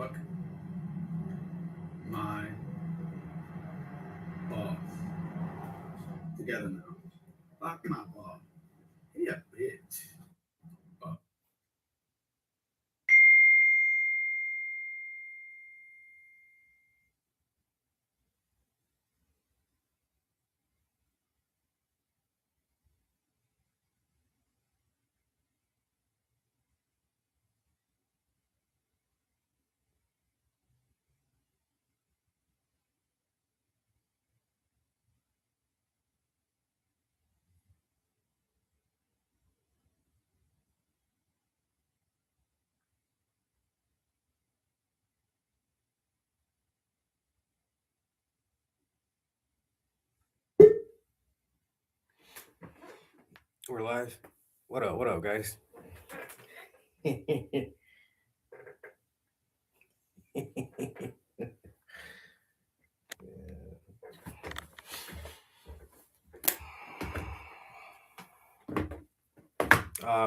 fuck my balls together now. Fuck my balls. He a bitch. Fuck. We're live. What up, guys?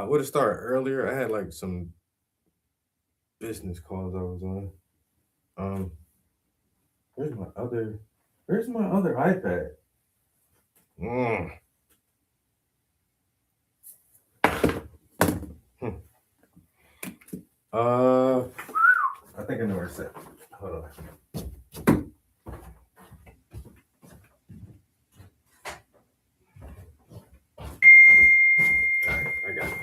Would have started earlier. I had like some business calls I was on. Um, where's my other? Where's my other iPad? Mm. Hmm. I think I know where it's at. Hold on. All right, I got it.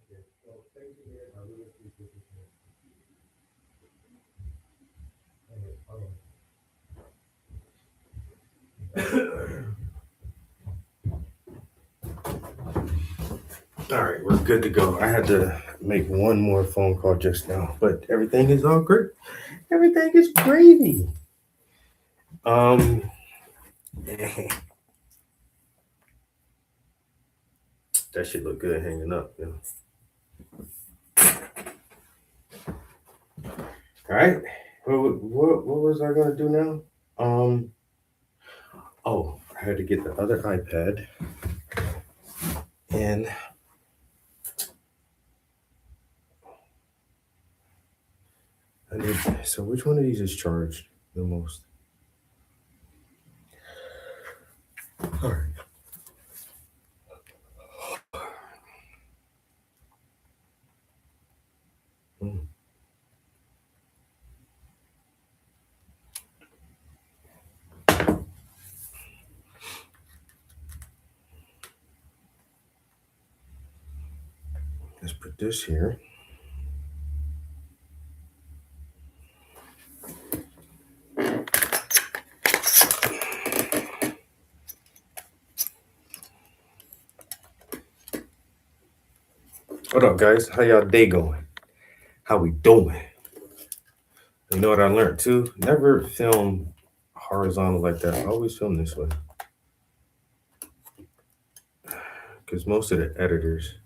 Okay. Well, thank you, man. I really appreciate this, man. All right, we're good to go. I had to make one more phone call just now, but everything is all great. Everything is gravy. Um, that shit look good hanging up. You All right. What was I gonna do now? Oh, I had to get the other iPad, and I need. So which one of these is charged the most? All right. Hmm. Let's put this here. What up, guys? How y'all day going? How we doing? You know what I learned too? Never film horizontal like that. I always film this way. Because most of the editors,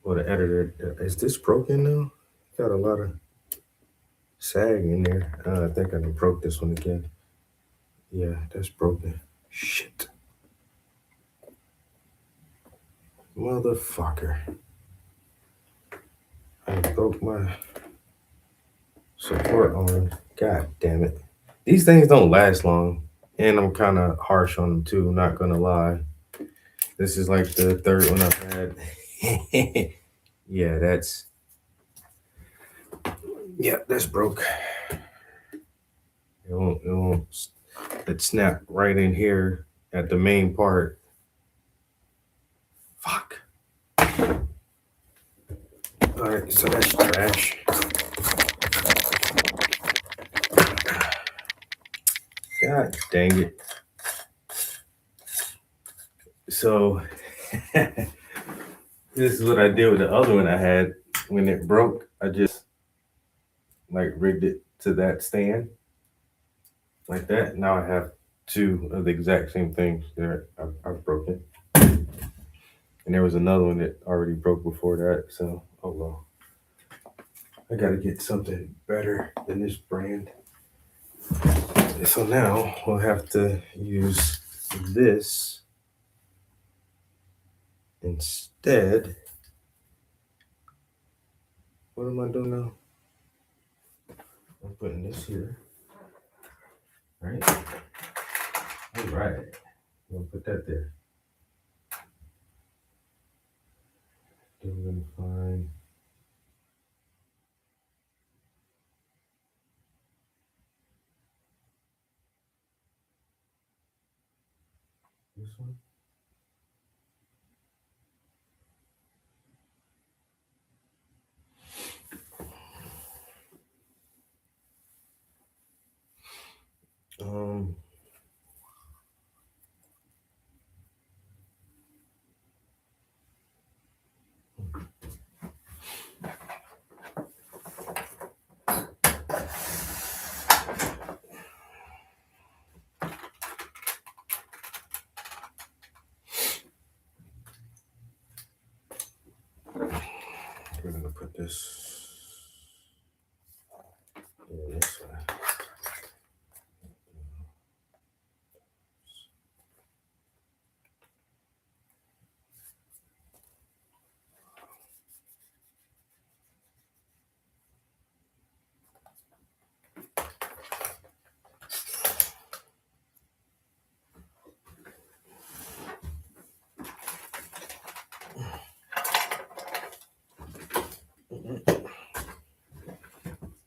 well, the editor, is this broken now? Got a lot of sag in there. I think I done broke this one again. Yeah, that's broken. Shit. Motherfucker. I broke my support arm. God damn it. These things don't last long. And I'm kind of harsh on them too, not gonna lie. This is like the third one I've had. Yeah, that's broke. It snapped right in here at the main part. Fuck. Alright, so that's trash. God dang it. So this is what I did with the other one I had. When it broke, I just like rigged it to that stand. Like that. Now I have two of the exact same things that I've broken. And there was another one that already broke before that. So, oh well. I gotta get something better than this brand. So now we'll have to use this instead. What am I doing now? I'm putting this here. Right? All right. I'm gonna put that there. Then we're gonna find this one. Um, we're gonna put this in this way.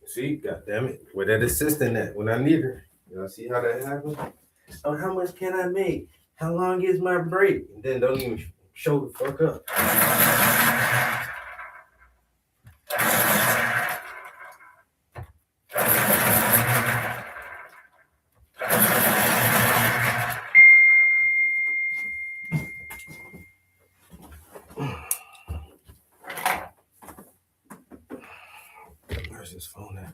See, goddamn it, where that assistant at when I need her? Y'all see how that happens? Oh, how much can I make? How long is my break? And then don't even show the fuck up. Where's this phone at?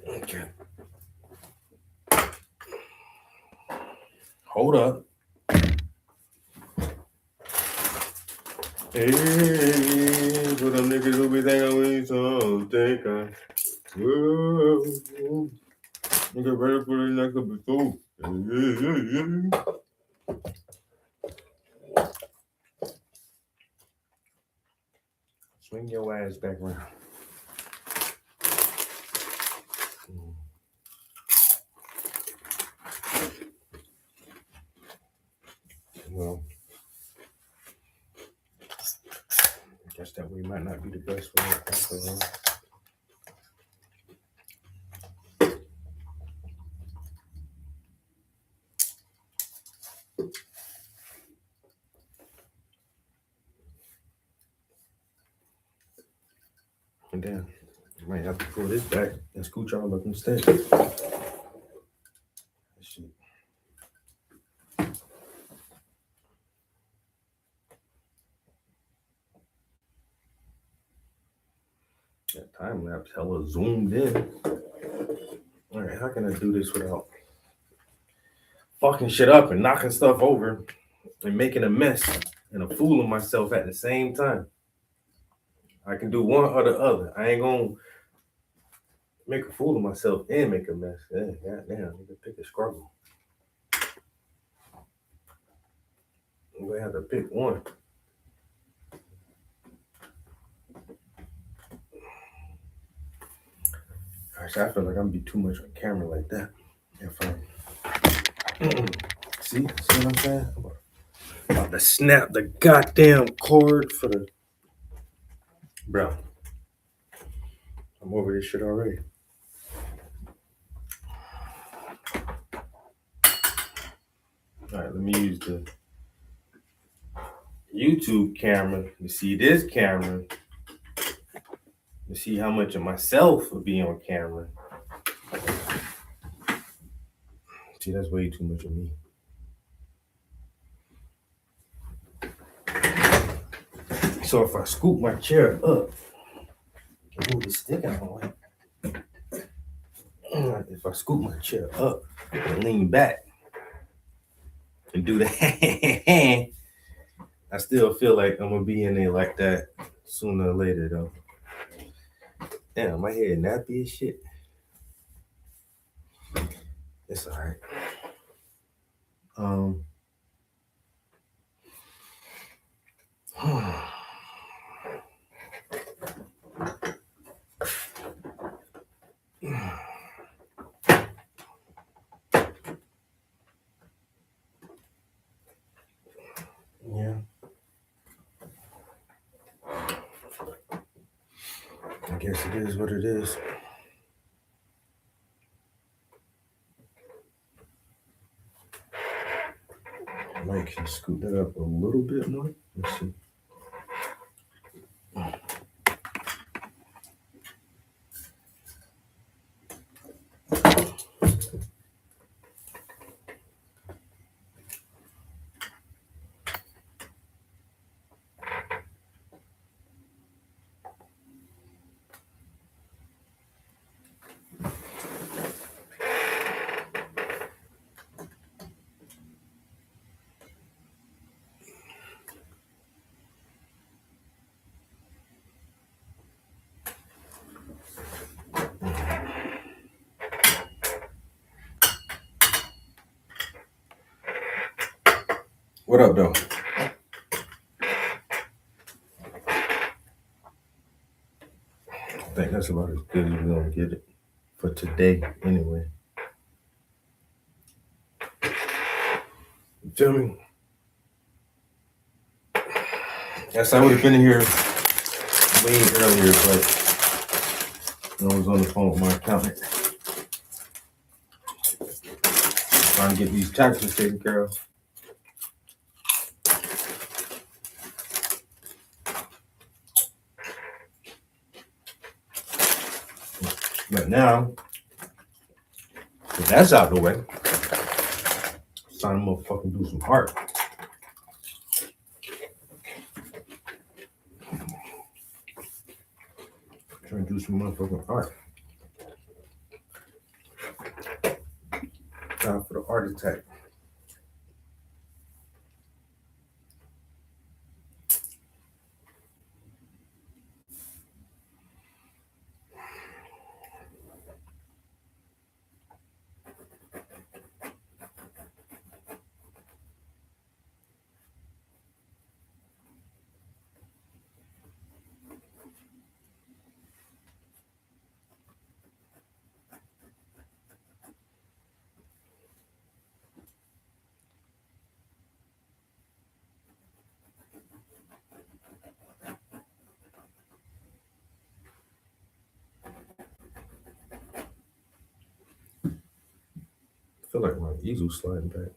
Okay. Hold up. Hey, for them niggas who be thinking we so think I nigga ready for the next episode. Swing your ass back around. Well, I guess that way might not be the best way after all. And then Might have to pull this back and scooch all up instead. Shit. That time lapse hella zoomed in. All right, how can I do this without fucking shit up and knocking stuff over and making a mess and a fool of myself at the same time? I can do one or the other. I ain't gonna make a fool of myself and make a mess. Yeah, goddamn, nigga, pick a struggle. I'm gonna have to pick one. Gosh, I feel like I'm gonna be too much on camera like that. If I see what I'm saying? I'm about to snap the goddamn cord for the bro. I'm over this shit already. All right, let me use the YouTube camera to see this camera to see how much of myself will be on camera. See, that's way too much of me. So if I scoop my chair up, move the stick out of my way. If I scoop my chair up and lean back and do that, I still feel like I'm gonna be in there like that sooner or later though. Damn, my head nappy as shit. It's alright. Yeah. I guess it is what it is. I might can scoot that up a little bit more. Let's see. What up, though? I think that's about as good as we're gonna get it for today, anyway. You feel me? Yes, I would have been here way earlier, but I was on the phone with my accountant trying to get these taxes taken care of. But now, if that's out of the way, it's time to motherfucking do some art. Trying to do some motherfucking art. Time for the art attack. I feel like my easel's sliding back.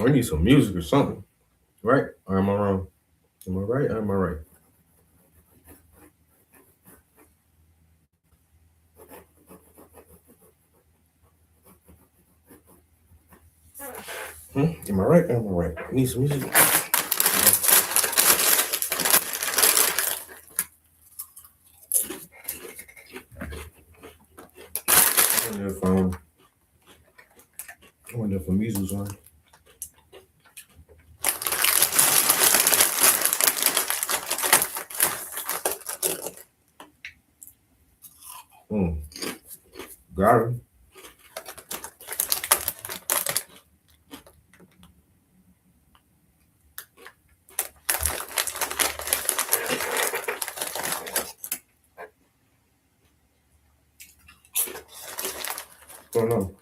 We need some music or something, right? Or am I wrong? Am I right? Or am I right? Am I right? Or am I right? I need some music. I wonder if the music's on. Got it. What's going on?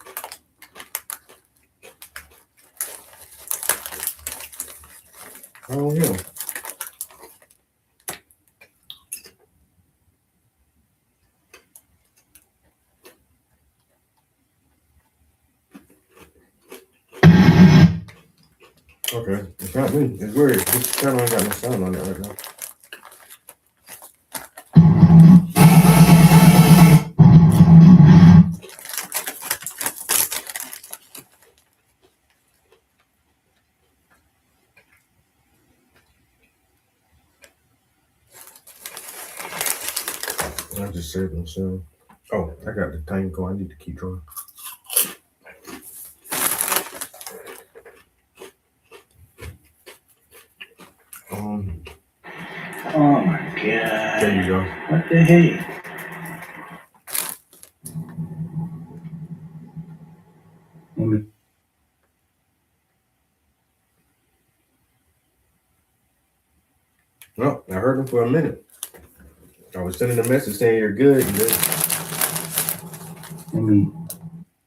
I don't hear him. Okay, it's not me. It's weird. This channel ain't got no sound on it right now. I just saved them sound. Oh, I got the time going. I need to keep drawing. Oh my god. There you go. What the heck? Well, I heard him for a minute. I was sending a message saying you're good. And then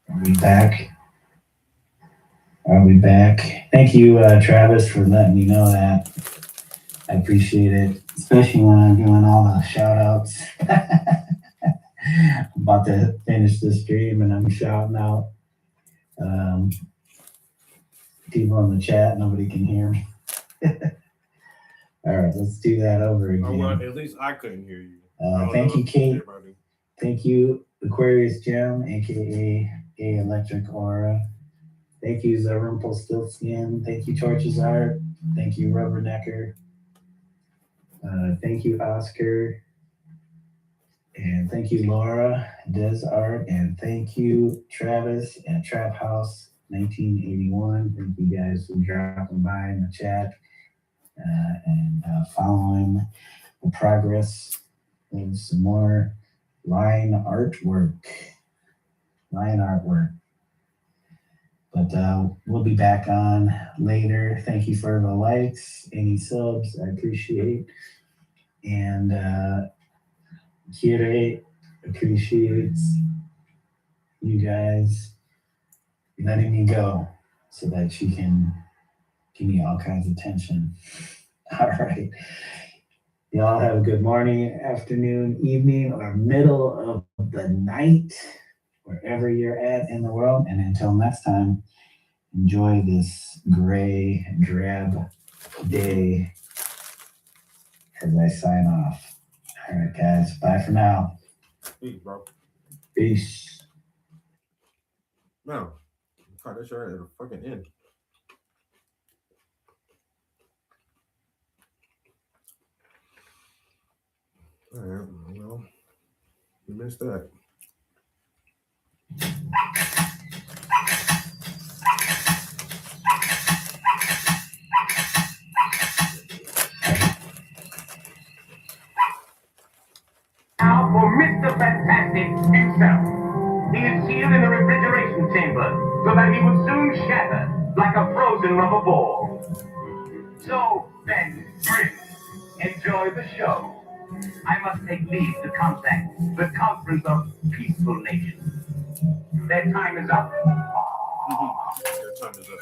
Are we back? Are we back? Thank you, Travis, for letting me know that. I appreciate it, especially when I'm doing all the shout outs. I'm about to finish the stream and I'm shouting out people in the chat. Nobody can hear me. All right, let's do that over again. oh, well, at least I couldn't hear you. Thank you, Kate. Everybody. Thank you, Aquarius Gem, aka A Electric Aura. Thank you, Rumpelstiltskin. Thank you, Torches Art. Thank you, Rubbernecker. Thank you, Oscar. And thank you, Laura, Des Art. And thank you, Travis at Trap House 1981. Thank you guys for dropping by in the chat and following the progress of some more line artwork. But we'll be back on later. Thank you for the likes, any subs, I appreciate. And Kire appreciates you guys letting me go so that she can give me all kinds of attention. All right. Y'all have a good morning, afternoon, evening, or middle of the night, wherever you're at in the world. And until next time, enjoy this gray, drab day as I sign off. All right, guys. Bye for now. Peace, bro. Peace. No. God, that's right at the fucking end. All right, well, you missed that. Now for Mr. Fantastic himself. He is sealed in the refrigeration chamber so that he will soon shatter like a frozen rubber ball. So then, friends, enjoy the show. I must take leave to contact the Conference of Peaceful Nations. Their time is up. Your time is up.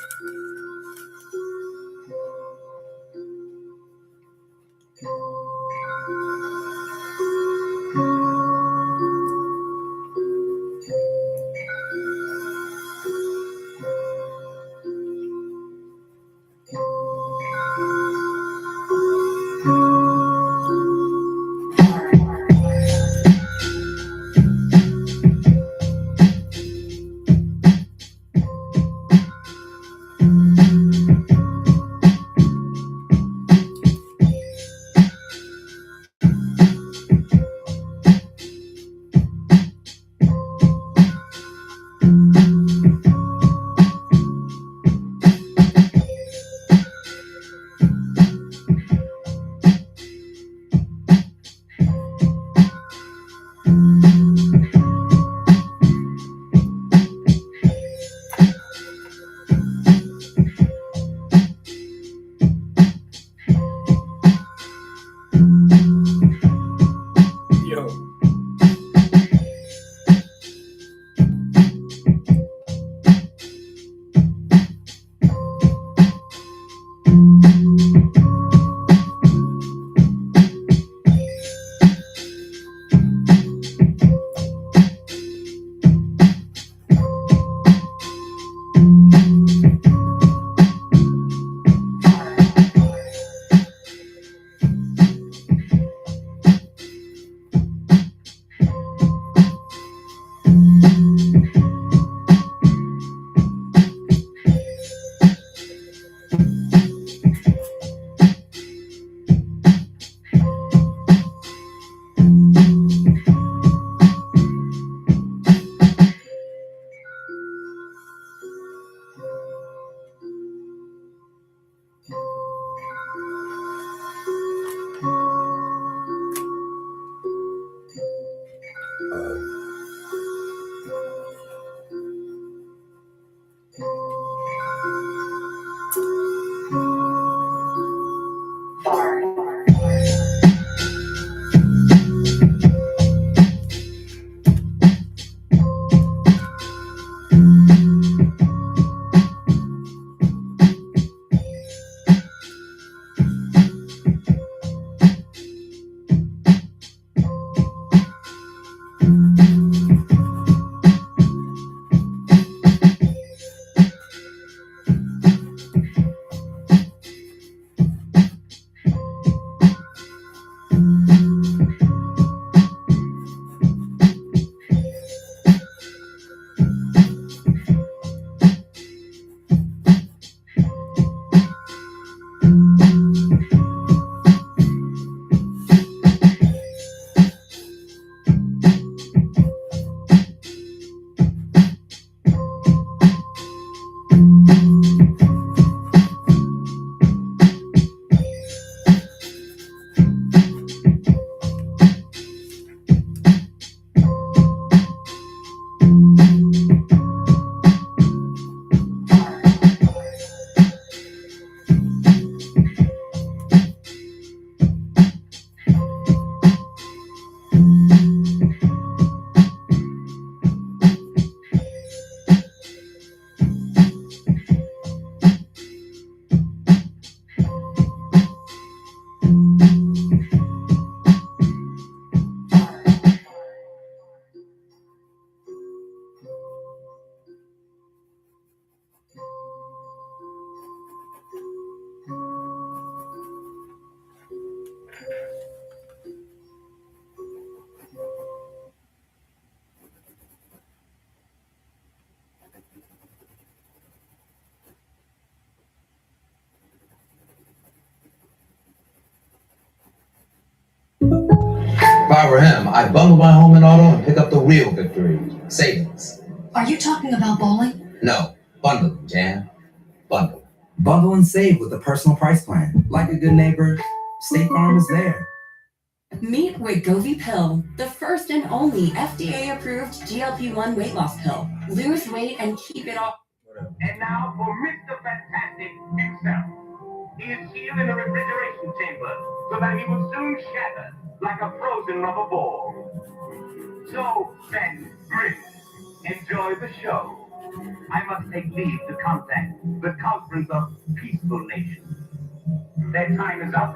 If I were him, I'd bundle my home and auto and pick up the real victory. Savings. Are you talking about bowling? No. Bundling, Jan. Bundle. Bundle and save with a personal price plan. Like a good neighbor, State Farm is there. Meet Wegovy Pill, the first and only FDA-approved GLP-1 weight loss pill. Lose weight and keep it off. And now for Mr. Fantastic himself. He is sealed in a refrigeration chamber so that he will soon shatter like a frozen rubber ball. So, Ben, Prince, enjoy the show. I must take leave to contact the Conference of Peaceful Nations. Their time is up.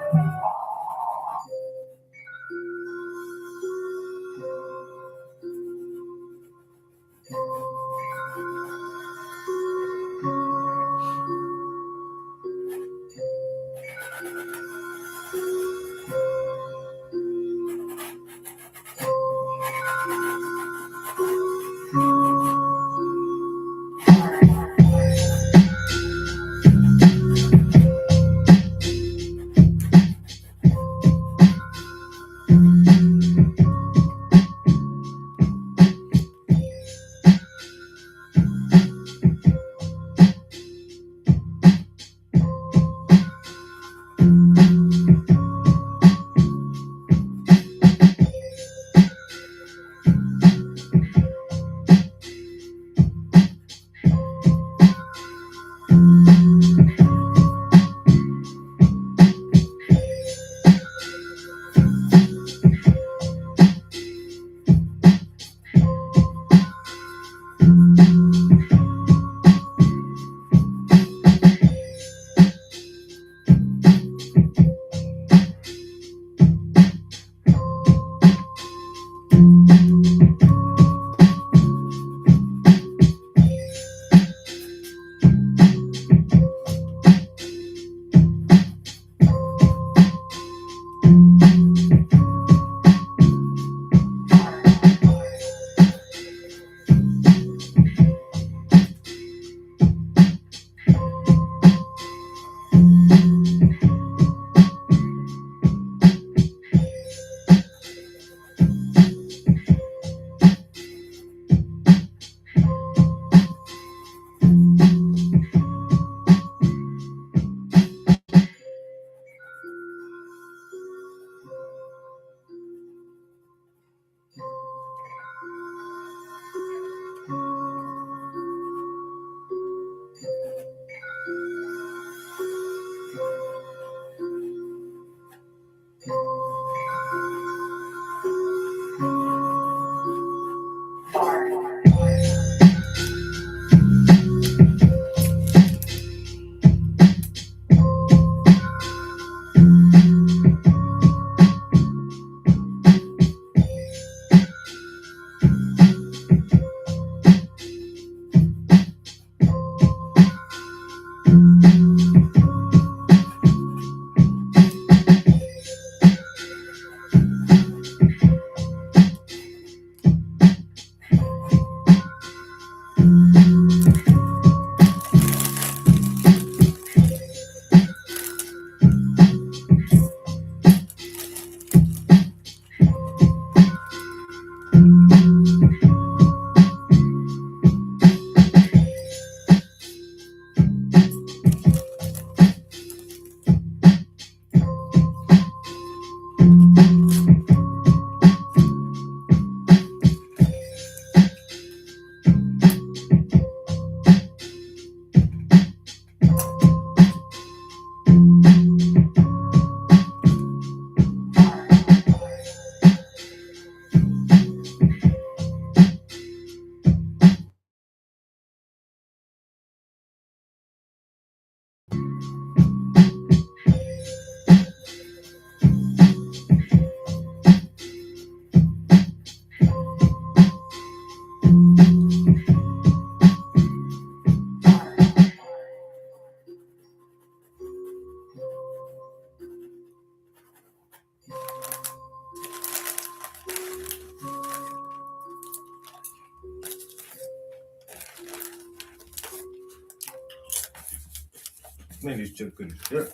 Man, these chips good as shit.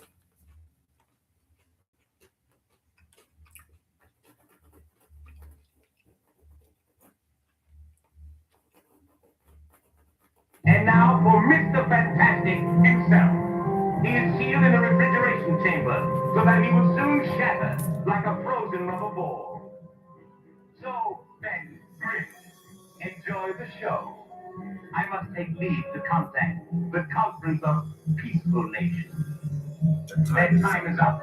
now for Mr. Fantastic himself. He is sealed in a refrigeration chamber so that he will soon shatter like a frozen rubber ball. So, Ben, Grim, enjoy the show. I must take leave to contact the Conference of Peaceful Nations. Their time is up.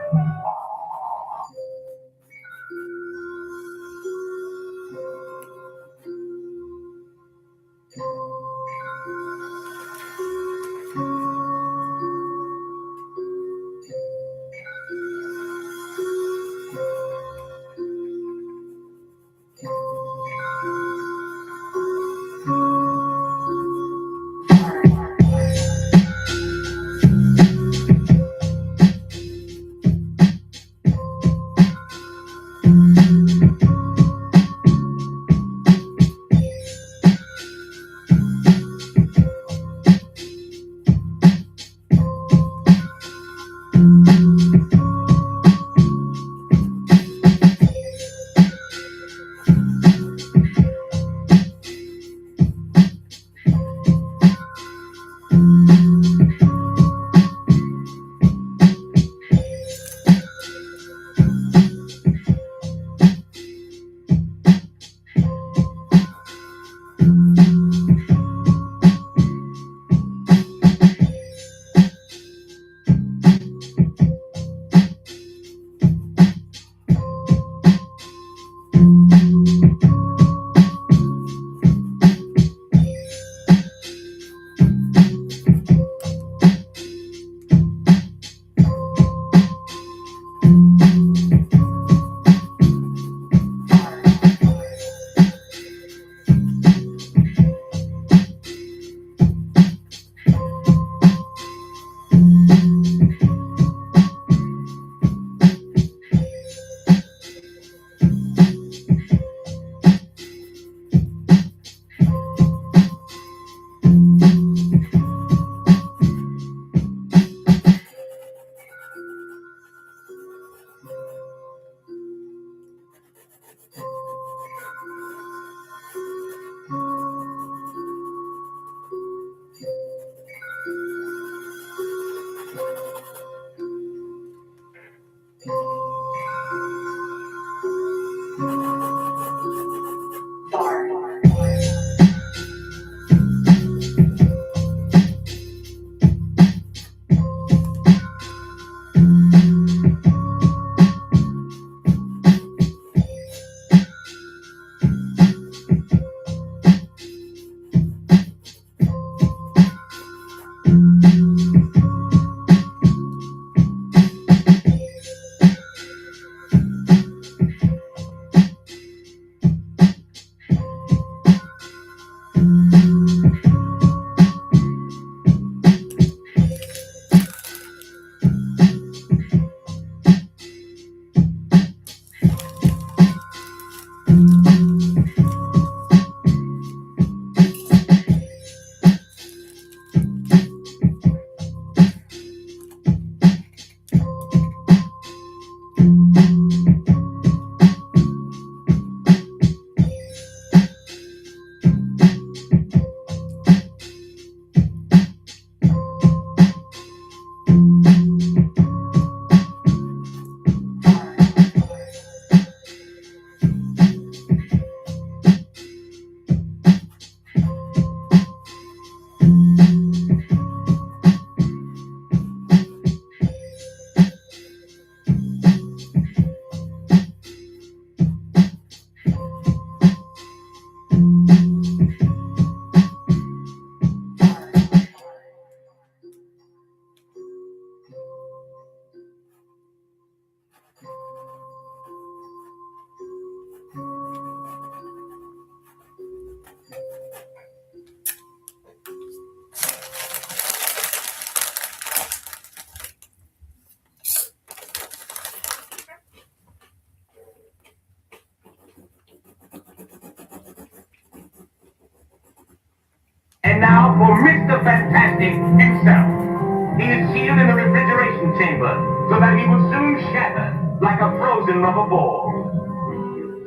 And now for Mr. Fantastic himself. He is sealed in a refrigeration chamber so that he will soon shatter like a frozen rubber ball.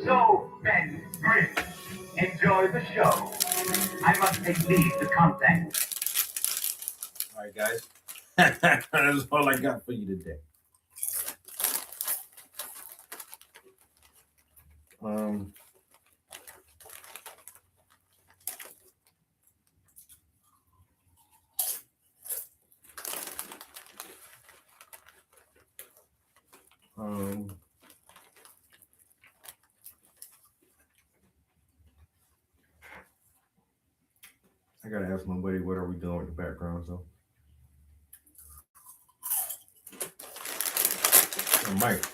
So, Ben, Grim, enjoy the show. I must take leave to contact right, guys. That's all I got for you today. Um, I gotta ask my buddy what are we doing with the background, so. Mike,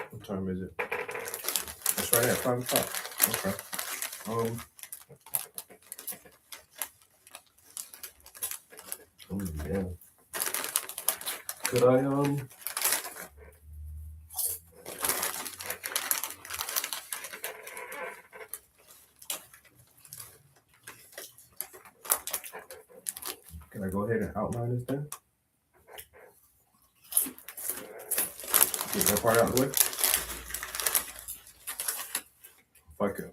what time is it? It's right at 5 o'clock. Okay. Oh yeah. Could I can I go ahead and outline this thing? Get that part out of the way. If I could.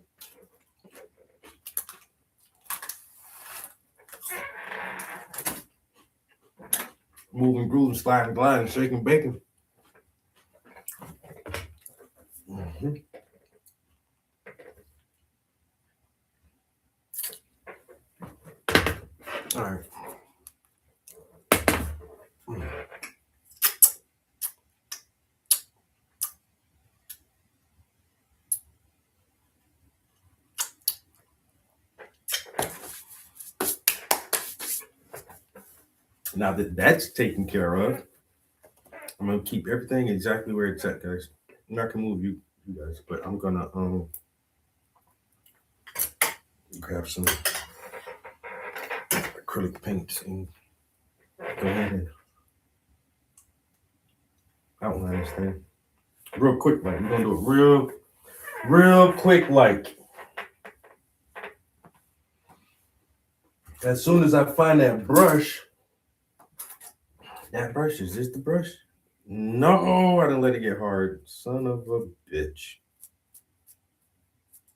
Moving, grooving, sliding, gliding, shaking, baking. Mhm. All right. Now that that's taken care of, I'm gonna keep everything exactly where it's at, guys. I'm not gonna move you guys, but I'm gonna grab some acrylic paints and go ahead and outline this thing real quick. Like we're gonna do it real quick. Like as soon as I find that brush is this the brush? No, I didn't let it get hard. Son of a bitch.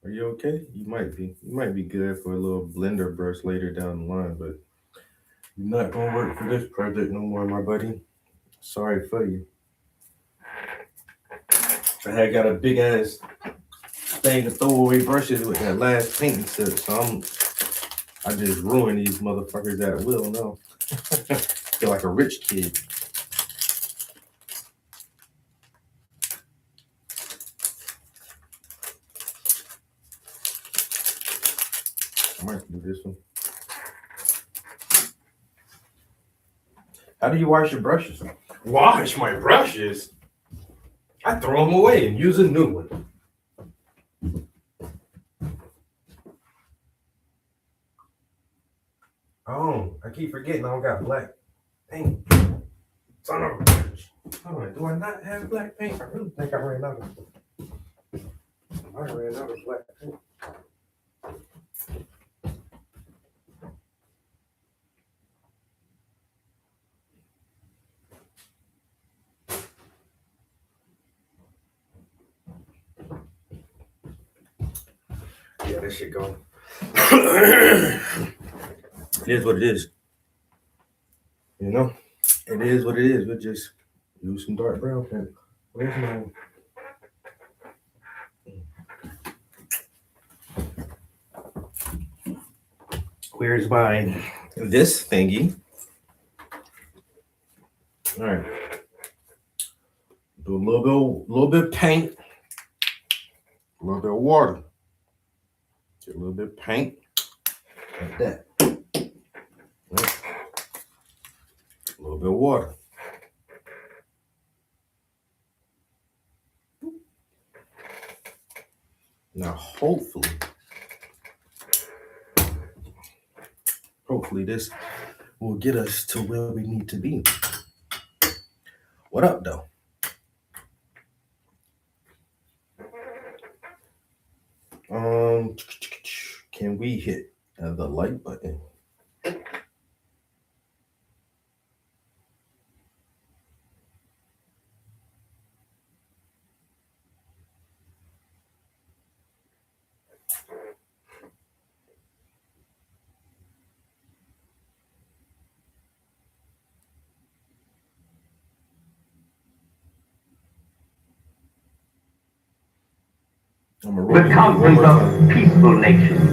Are you okay? You might be. You might be good for a little blender brush later down the line, but you're not gonna work for this project no more, my buddy. Sorry for you. I had got a big ass thing of throwaway brushes with that last painting set, so I just ruined these motherfuckers at will now. Feel like a rich kid. I might do this one. How do you wash your brushes? Wash my brushes? I throw them away and use a new one. Oh, I keep forgetting I don't got black paint. Son of a bitch. Oh, do I not have black paint? I really think I ran out of black paint. Yeah, that shit gone. It is what it is. You know? It is what it is. We'll just use some dark brown paint. Where's my... Where's my... This thingy. All right. Do a little bit of paint. A little bit of water. Get a little bit of paint. Like that. Right. A little bit of water. Now, hopefully this will get us to where we need to be. What up, though? Can we hit the like button? I'm a the conference of peaceful nations.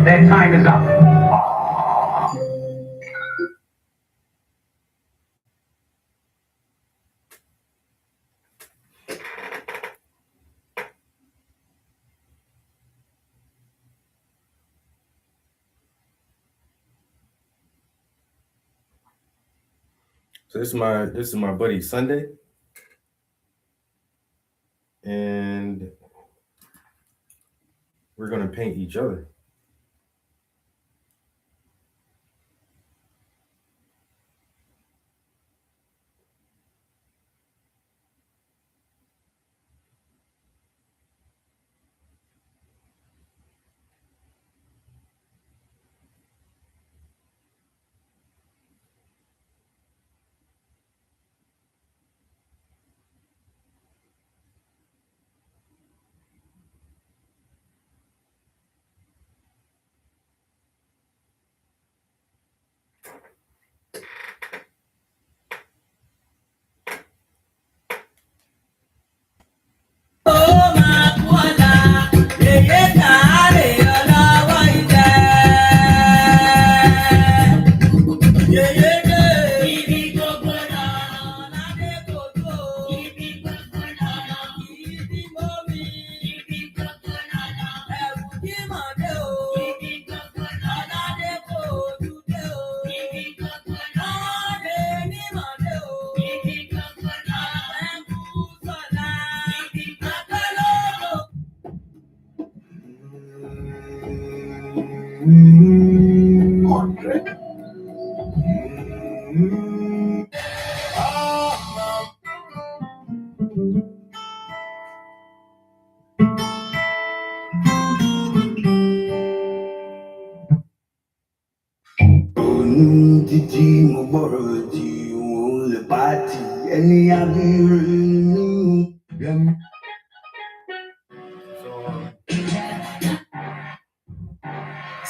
Their time is up. So this is my buddy Sunday, and we're gonna paint each other.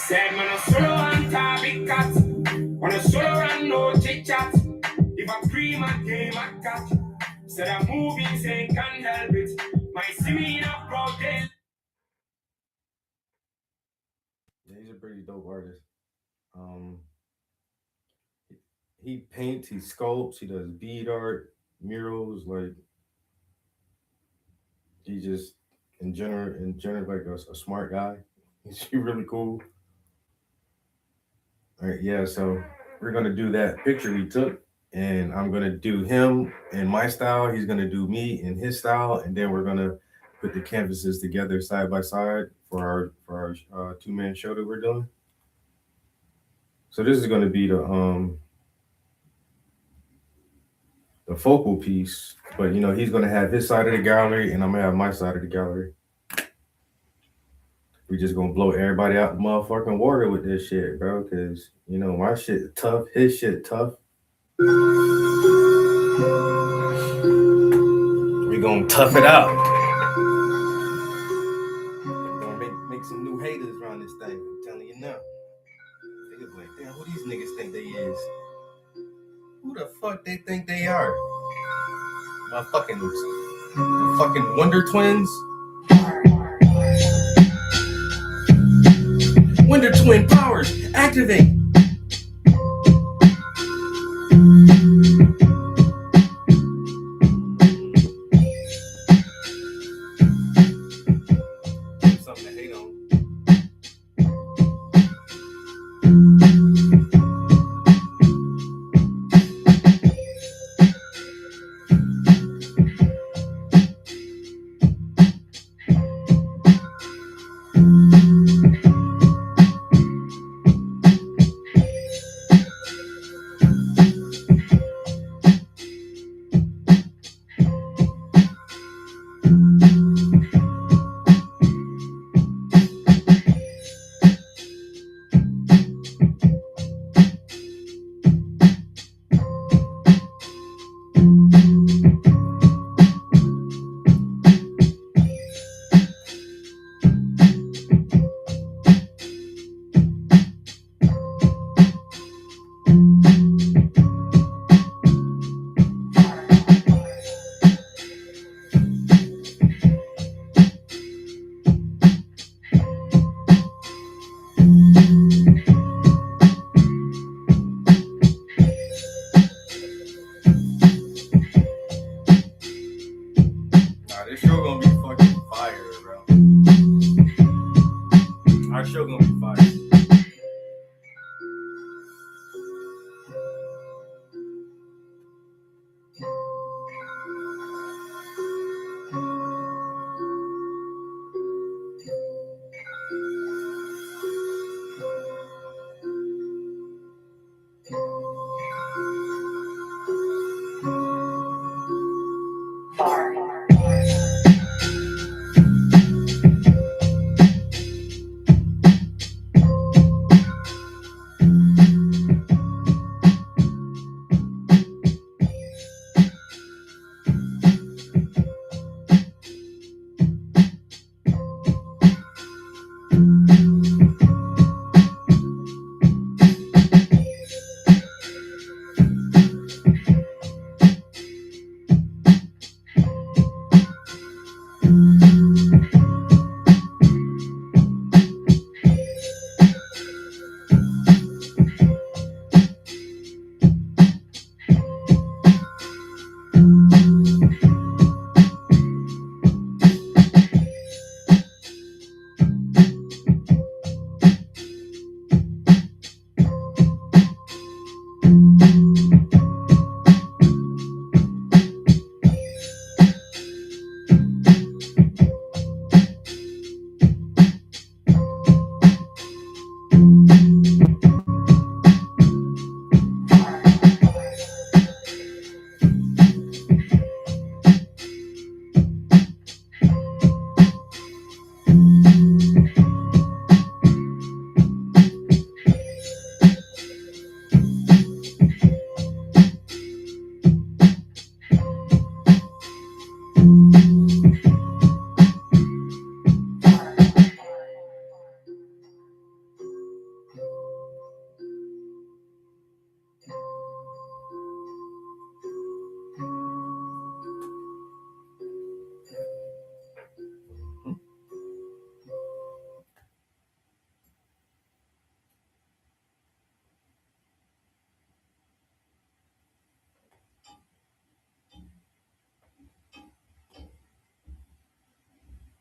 Said man a solo and tabby cat. On a solo and no chit chat. If a cream and game a cat. Said a movie say can't help it. My see me in a proud day. Yeah, he's a pretty dope artist. He paints, he sculpts, he does bead art, murals. Like, he just in general like a smart guy. He's really cool. All right, yeah. So we're gonna do that picture we took, and I'm gonna do him in my style. He's gonna do me in his style, and then we're gonna put the canvases together side by side for our two-man show that we're doing. So this is gonna be the focal piece, but you know, he's gonna have his side of the gallery and I'm gonna have my side of the gallery. We just gonna blow everybody out the motherfucking water with this shit, bro, because you know my shit tough, his shit tough. We gonna tough it out. We're gonna make some new haters around this thing, I'm telling you now. Niggas like, damn, who these niggas think they is? Who the fuck they think they are? Motherfucking Wonder Twins? Wonder Twin powers, activate! Something to hate on. show gonna be fucking fire, bro. Our show gonna be fire.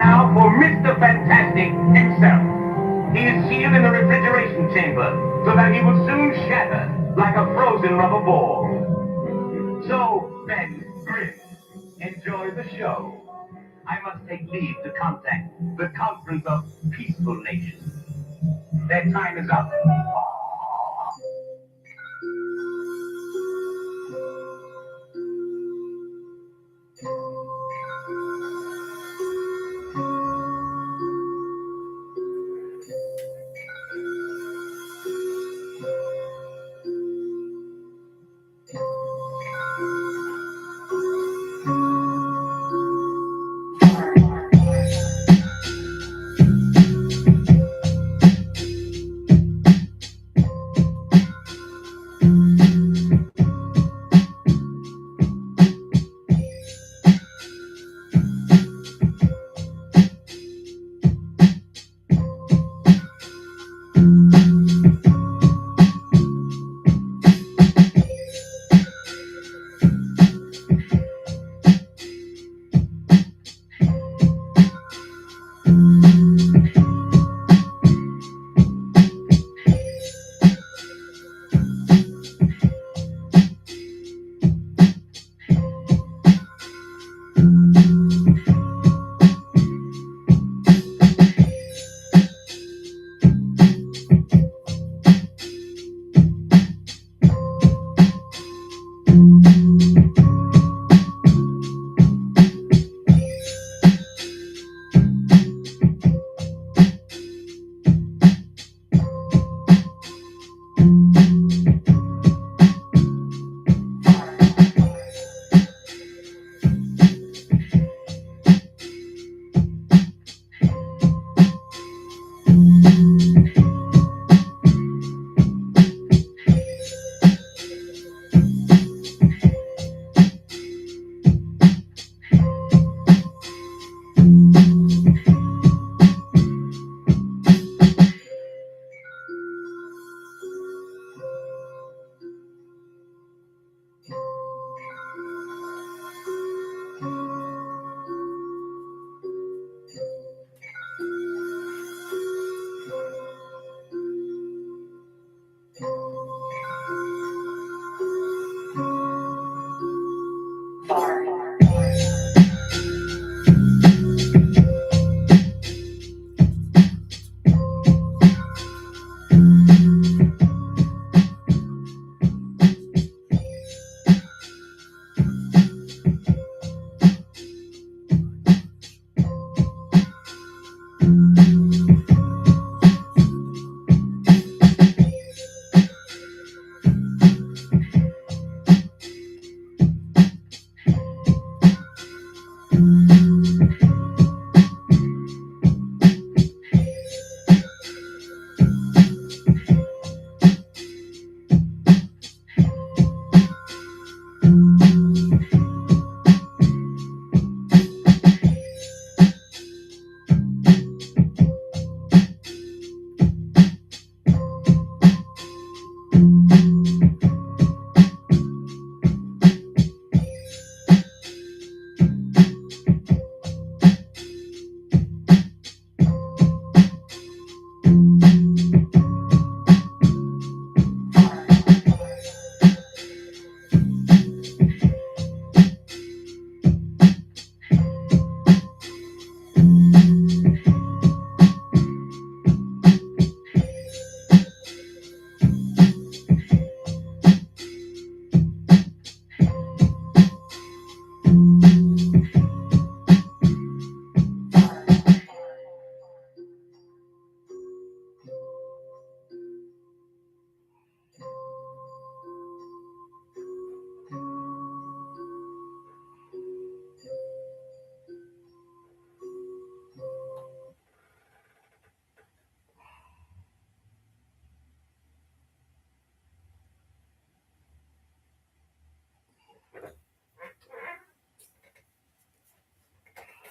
Now for Mr. Fantastic himself. He is sealed in the refrigeration chamber so that he will soon shatter like a frozen rubber ball. So, Ben, grin, enjoy the show. I must take leave to contact the Conference of Peaceful Nations. Their time is up.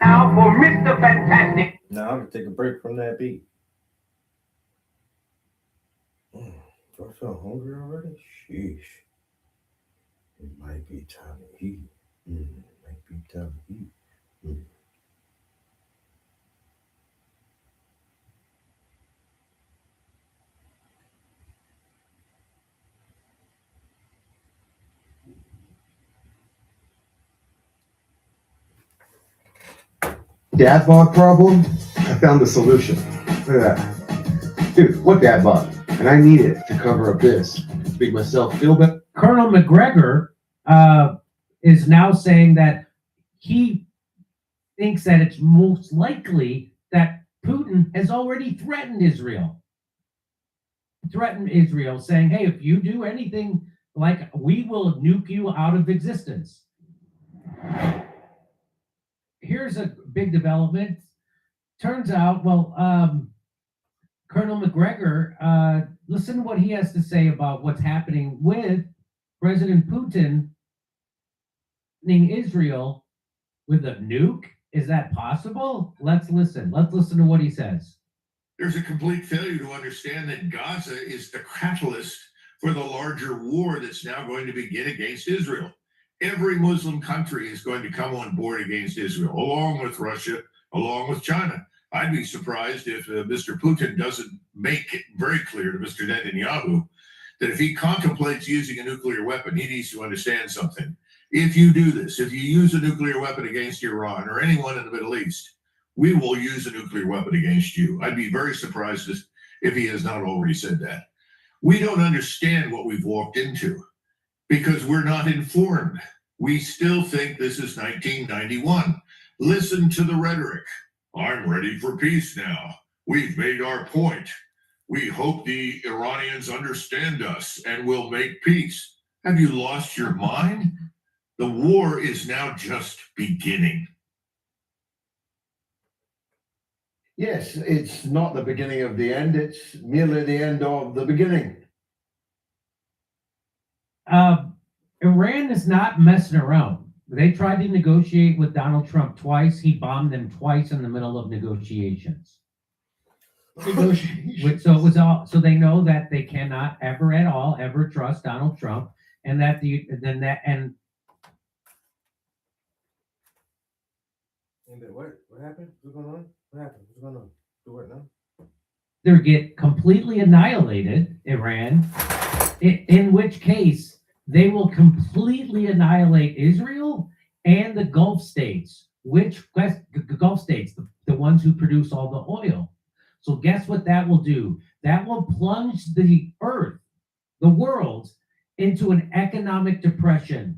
Now for Mr. Fantastic. Now I'm gonna take a break from that beat. Do I feel hungry already? Sheesh. It might be time to eat. Might be time to eat. Dad bod problem? I found the solution. Look at that. Dude, what dad bod? And I need it to cover up this. Make myself feel better. Colonel McGregor is now saying that he thinks that it's most likely that Putin has already threatened Israel. Saying, hey, if you do anything, like, we will nuke you out of existence. Here's a big development. Turns out, Colonel McGregor, listen to what he has to say about what's happening with President Putin in Israel with a nuke. Is that possible? Let's listen. Let's listen to what he says. There's a complete failure to understand that Gaza is the catalyst for the larger war that's now going to begin against Israel. Every Muslim country is going to come on board against Israel, along with Russia, along with China. I'd be surprised if Mr. Putin doesn't make it very clear to Mr. Netanyahu that if he contemplates using a nuclear weapon, he needs to understand something. If you do this, if you use a nuclear weapon against Iran or anyone in the Middle East, we will use a nuclear weapon against you. I'd be very surprised if he has not already said that. We don't understand what we've walked into because we're not informed. We still think this is 1991. Listen to the rhetoric. I'm ready for peace now. We've made our point. We hope the Iranians understand us and will make peace. Have you lost your mind? The war is now just beginning. Yes, it's not the beginning of the end. It's merely the end of the beginning. Iran is not messing around. They tried to negotiate with Donald Trump twice. He bombed them twice in the middle of negotiations. So it was all. So they know that they cannot ever trust Donald Trump, and that What happened? What's going on? What happened? What's going on? Do what now? they get completely annihilated, Iran. In which case they will completely annihilate Israel and the Gulf states. Which Gulf states? The ones who produce all the oil. So guess what that will do? That will plunge the earth, the world, into an economic depression.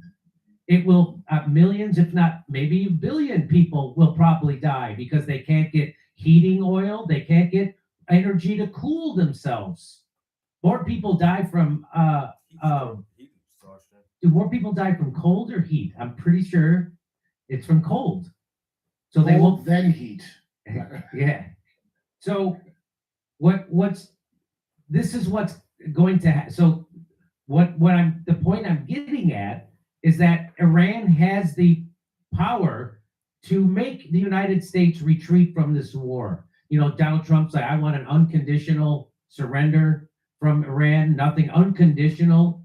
It will, millions, if not maybe a billion people will probably die because they can't get heating oil. They can't get energy to cool themselves. More people die from, do more people die from cold or heat? I'm pretty sure it's from cold. So cold, they will then heat. Yeah. So this is what's going to happen. So the point I'm getting at is that Iran has the power to make the United States retreat from this war. You know, Donald Trump said, I want an unconditional surrender from Iran, nothing unconditional,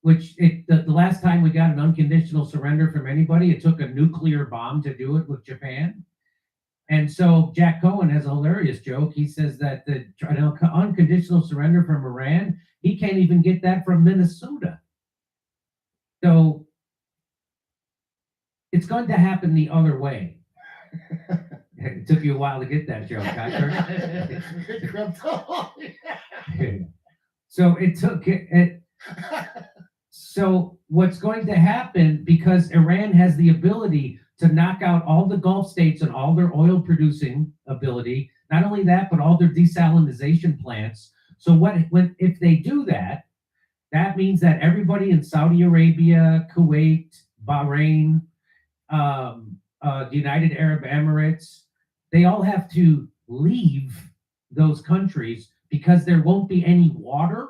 which the last time we got an unconditional surrender from anybody, it took a nuclear bomb to do it with Japan. And so Jack Cohen has a hilarious joke. He says that the unconditional surrender from Iran, he can't even get that from Minnesota. So it's going to happen the other way. It took you a while to get that joke, So it took it. So what's going to happen, because Iran has the ability to knock out all the Gulf states and all their oil producing ability, not only that, but all their desalinization plants. So if they do that, that means that everybody in Saudi Arabia, Kuwait, Bahrain, the United Arab Emirates, they all have to leave those countries because there won't be any water,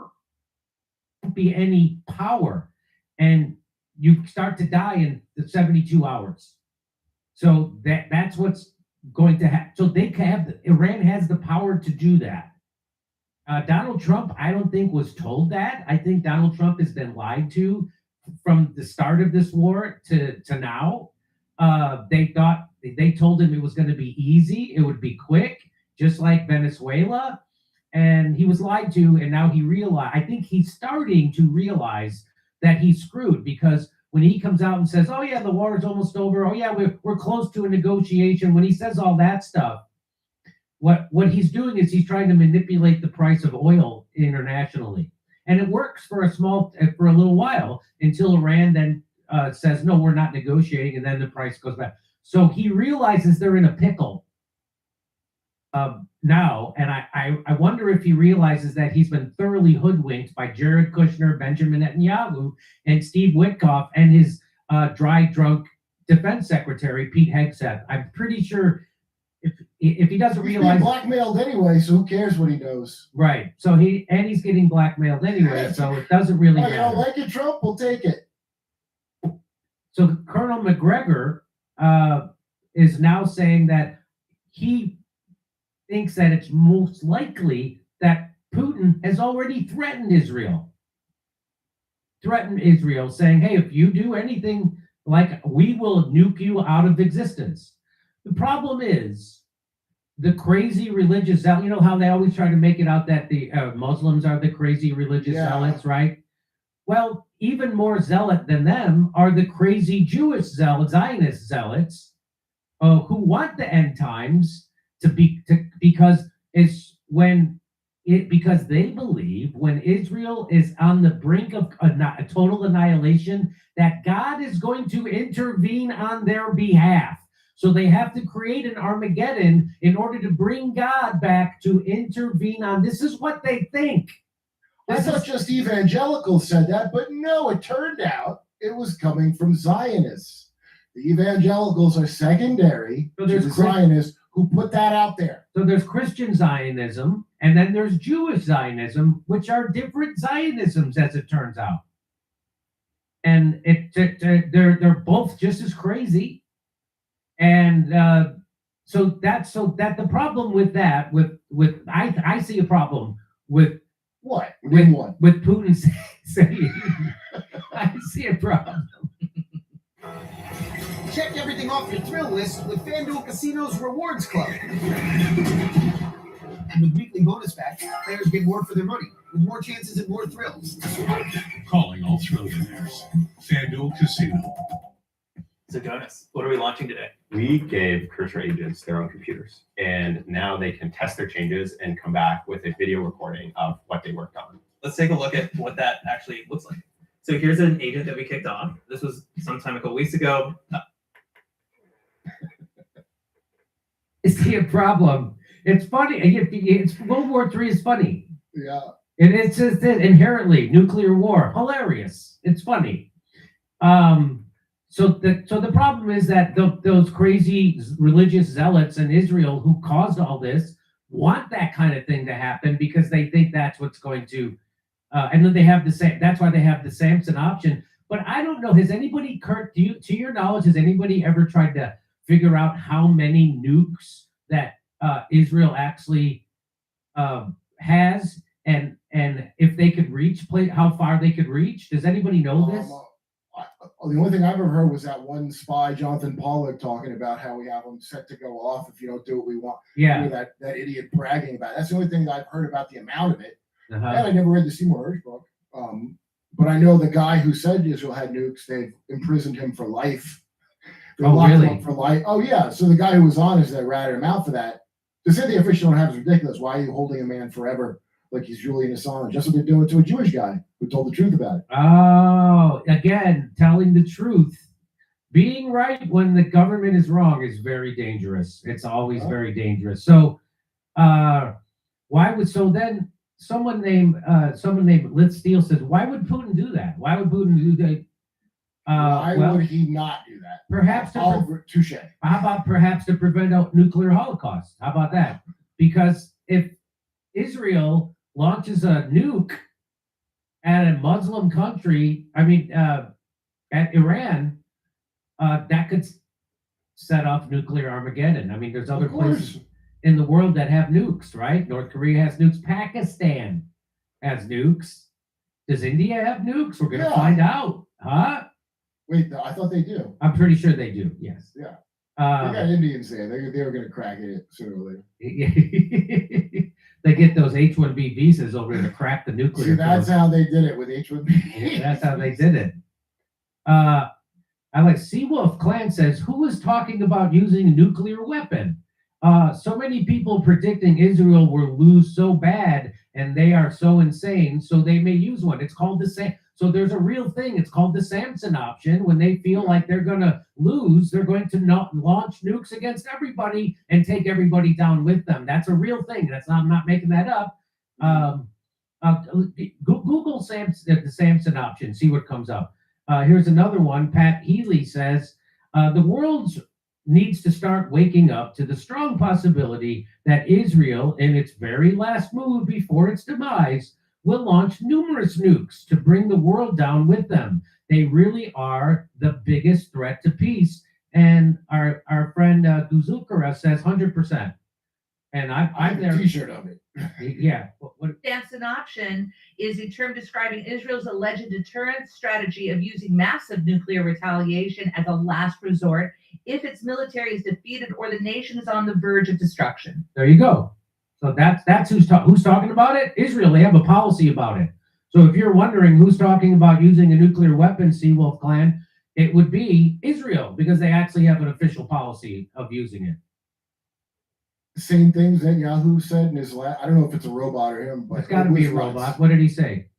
won't be any power, and you start to die in the 72 hours. So that's what's going to happen. So Iran has the power to do that. Donald Trump, I don't think was told that. I think Donald Trump has been lied to from the start of this war to now. They told him it was going to be easy, it would be quick, just like Venezuela, and he was lied to. And now I think he's starting to realize that he's screwed, because when he comes out and says, "Oh yeah, the war is almost over. Oh yeah, we're close to a negotiation," when he says all that stuff, what he's doing is he's trying to manipulate the price of oil internationally, and it works for a little while until Iran then says, "No, we're not negotiating," and then the price goes back. So he realizes they're in a pickle now, and I wonder if he realizes that he's been thoroughly hoodwinked by Jared Kushner, Benjamin Netanyahu, and Steve Witkoff, and his dry drunk defense secretary Pete Hegseth. I'm pretty sure if he doesn't He's realize, being blackmailed anyway, so who cares what he knows? right? So he's getting blackmailed anyway, so it doesn't really Oh, you don't matter. like it, Trump? We'll take it. So Colonel McGregor is now saying that he thinks that it's most likely that Putin has already threatened Israel, saying, "Hey, if you do anything, like, we will nuke you out of existence." The problem is the crazy religious zealot. You know how they always try to make it out that the Muslims are the crazy religious zealots, right? Well, even more zealot than them are the crazy Jewish zealots, Zionist zealots, who want the end times because they believe when Israel is on the brink of a total annihilation, that God is going to intervene on their behalf. So they have to create an Armageddon in order to bring God back to intervene on. This is what they think. I thought just evangelicals said that, but no, it turned out it was coming from Zionists. The evangelicals are secondary to the Zionists who put that out there. So there's Christian Zionism, and then there's Jewish Zionism, which are different Zionisms, as it turns out. And they're both just as crazy. And so the problem with that, I see a problem with what? With Putin saying, I see a problem. Check everything off your thrill list with FanDuel Casino's Rewards Club. And with weekly bonus packs, players get more for their money, with more chances and more thrills. Calling all Thrillionaires. FanDuel Casino. So Jonas, what are we launching today? We gave cursor agents their own computers, and now they can test their changes and come back with a video recording of what they worked on. Let's take a look at what that actually looks like. So here's an agent that we kicked off. This was sometime a couple weeks ago. Is he a problem? It's funny. It's World War III is funny. Yeah. It's just inherently nuclear war. Hilarious. It's funny. So the problem is that those crazy religious zealots in Israel who caused all this want that kind of thing to happen because they think that's what's going to, and then they have the same. That's why they have the Samson option. But I don't know. Has anybody, Kurt, to your knowledge, has anybody ever tried to figure out how many nukes that Israel actually has, and if they could reach, how far they could reach? Does anybody know this? The only thing I've ever heard was that one spy, Jonathan Pollock, talking about how we have them set to go off if you don't do what we want. Yeah. You know, that idiot bragging about it. That's the only thing that I've heard about the amount of it. Uh-huh. And I never read the Seymour Hersh book. But I know the guy who said Israel had nukes, they've imprisoned him for life. They Oh, locked him really? up for life. Oh, yeah. So the guy who was honest that ratted him out for that. To say the official don't have is ridiculous. Why are you holding a man forever like he's Julian Assange? That's what they're doing to a Jewish guy who told the truth about it. Oh, again, telling the truth. Being right when the government is wrong is very dangerous. It's always very dangerous. So, then someone named Liz Steele says, why would Putin do that? Why would Putin do that? Why would he not do that? Perhaps touche. How about perhaps to prevent a nuclear holocaust? How about that? Because if Israel launches a nuke at a Muslim country, at Iran, that could set off nuclear Armageddon. I mean, there's other Of course. places in the world that have nukes, right? North Korea has nukes. Pakistan has nukes. Does India have nukes? We're going to Yeah. find out. Huh? Wait, I thought they do. I'm pretty sure they do. Yes. Yeah. They got Um, Indians there. They were going to crack it sooner or later. they get those H-1B visas over there to crack the nuclear. See, that's code. how they did it with H1B. Yeah, that's how they did it. I like Seawolf Clan says, who is talking about using a nuclear weapon? So many people predicting Israel will lose so bad and they are so insane, so they may use one. It's called the same. So there's a real thing. It's called the Samson option. When they feel like they're going to lose, they're going to not launch nukes against everybody and take everybody down with them. That's a real thing. I'm not making that up. Google the Samson option, see what comes up. Here's another one. Pat Healy says, the world needs to start waking up to the strong possibility that Israel, in its very last move before its demise, will launch numerous nukes to bring the world down with them. They really are the biggest threat to peace. And our friend Guzukara says 100%. And I I'm have a there. T-shirt of it. Yeah. What, Samson option is a term describing Israel's alleged deterrence strategy of using massive nuclear retaliation as a last resort if its military is defeated or the nation is on the verge of destruction. There you go. So that's who's talking about it. Israel. They have a policy about it. So if you're wondering who's talking about using a nuclear weapon, Seawolf Clan, it would be Israel because they actually have an official policy of using it. Same things that Yahoo said in his last. I don't know if it's a robot or him, but It's got to be a robot. What did he say?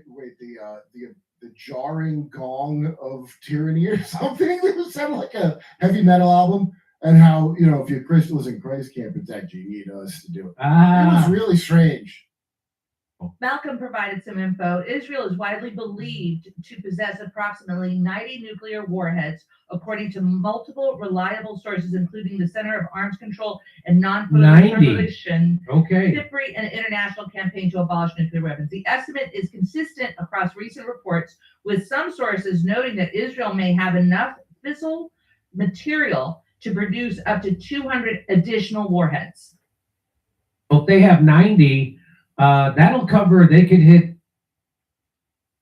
Wait, the jarring gong of tyranny or something. It sounded like a heavy metal album. And how, if your crystals in Christ can't protect you, you need us to do it. It was really strange. Malcolm provided some info. Israel is widely believed to possess approximately 90 nuclear warheads, according to multiple reliable sources, including the Center of Arms Control and 90. Non-Proliferation, Okay. CIPRI, and international campaign to abolish nuclear weapons. The estimate is consistent across recent reports, with some sources noting that Israel may have enough fissile material to produce up to 200 additional warheads. Well, if they have 90, that'll cover, they could hit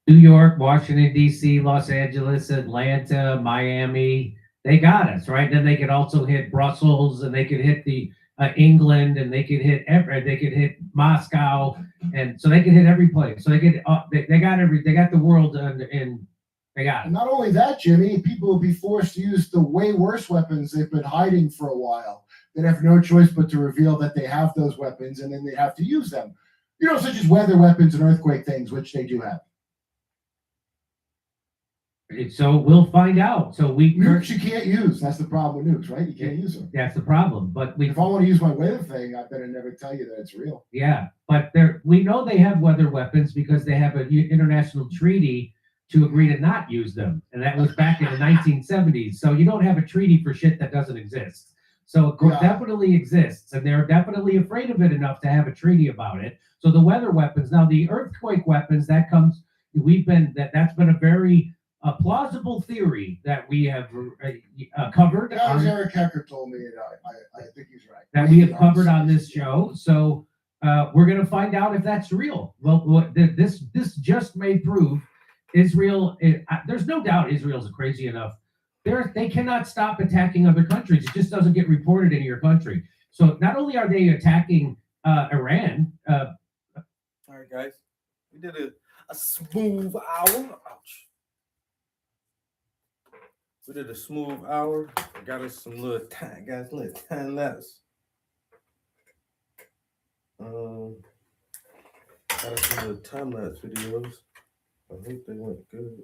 New York, Washington, D.C., Los Angeles, Atlanta, Miami. They got us, right? Then they could also hit Brussels, and they could hit the England, and they could hit Moscow, and so they could hit every place. So they got the world in. They got it. And not only that, Jimmy, people will be forced to use the way worse weapons they've been hiding for a while. They'd have no choice but to reveal that they have those weapons, and then they have to use them. Such as weather weapons and earthquake things, which they do have. So we'll find out. So Nukes you can't use. That's the problem with nukes, right? You can't use them. That's the problem. But if I want to use my weather thing, I better never tell you that it's real. Yeah, but we know they have weather weapons because they have an international treaty to agree to not use them, and that was back in the 1970s. So you don't have a treaty for shit that doesn't exist. So it definitely exists, and they're definitely afraid of it enough to have a treaty about it. So the weather weapons, now the earthquake weapons, that's been a very plausible theory that we have covered. Yeah, as Eric Hecker told me, and I think he's right. That we have covered on this show. So we're going to find out if that's real. Well, this just may prove Israel. There's no doubt Israel's crazy enough. They cannot stop attacking other countries. It just doesn't get reported in your country. So not only are they attacking Iran. All right, guys, we did a smooth hour. Ouch. We did a smooth hour. Got us some little time, guys. Little time lapse. Got us some little time lapse videos. I hope they went good.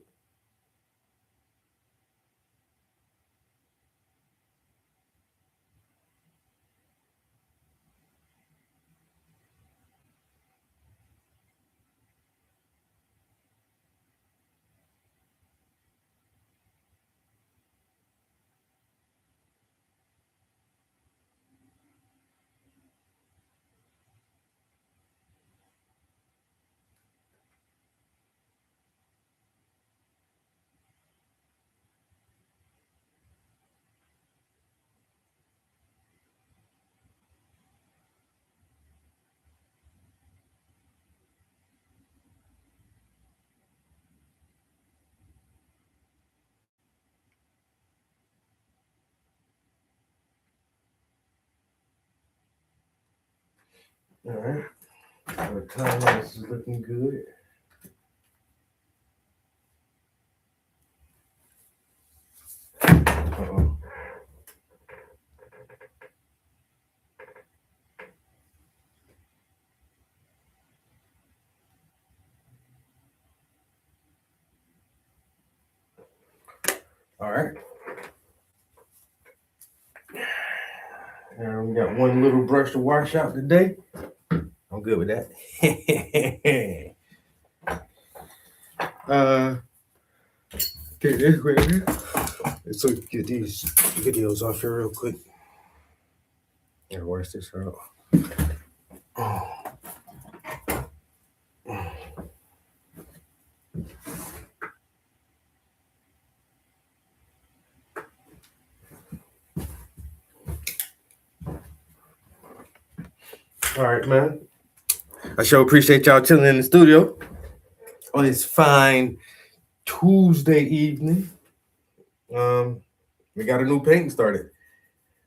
All right. The timeline is looking good. Uh-oh. All right. And we got one little brush to wash out today. I'm good with that. Okay, this way. Let's get these videos off here real quick. Yeah, wash this out. All right, man. I sure appreciate y'all chilling in the studio on this fine Tuesday evening. We got a new painting started.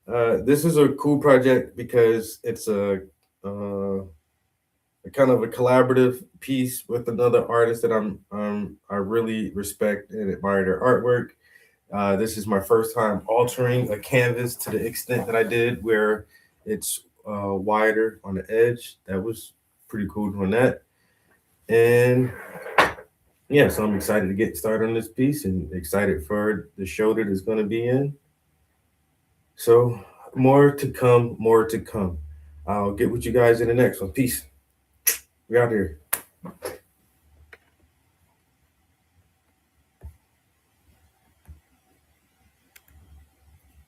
This is a cool project because it's a kind of a collaborative piece with another artist that I really respect and admire their artwork. This is my first time altering a canvas to the extent that I did, where it's wider on the edge. That was pretty cool doing that. And yeah, so I'm excited to get started on this piece and excited for the show that it's going to be in. So more to come, more to come. I'll get with you guys in the next one. Peace. We out here.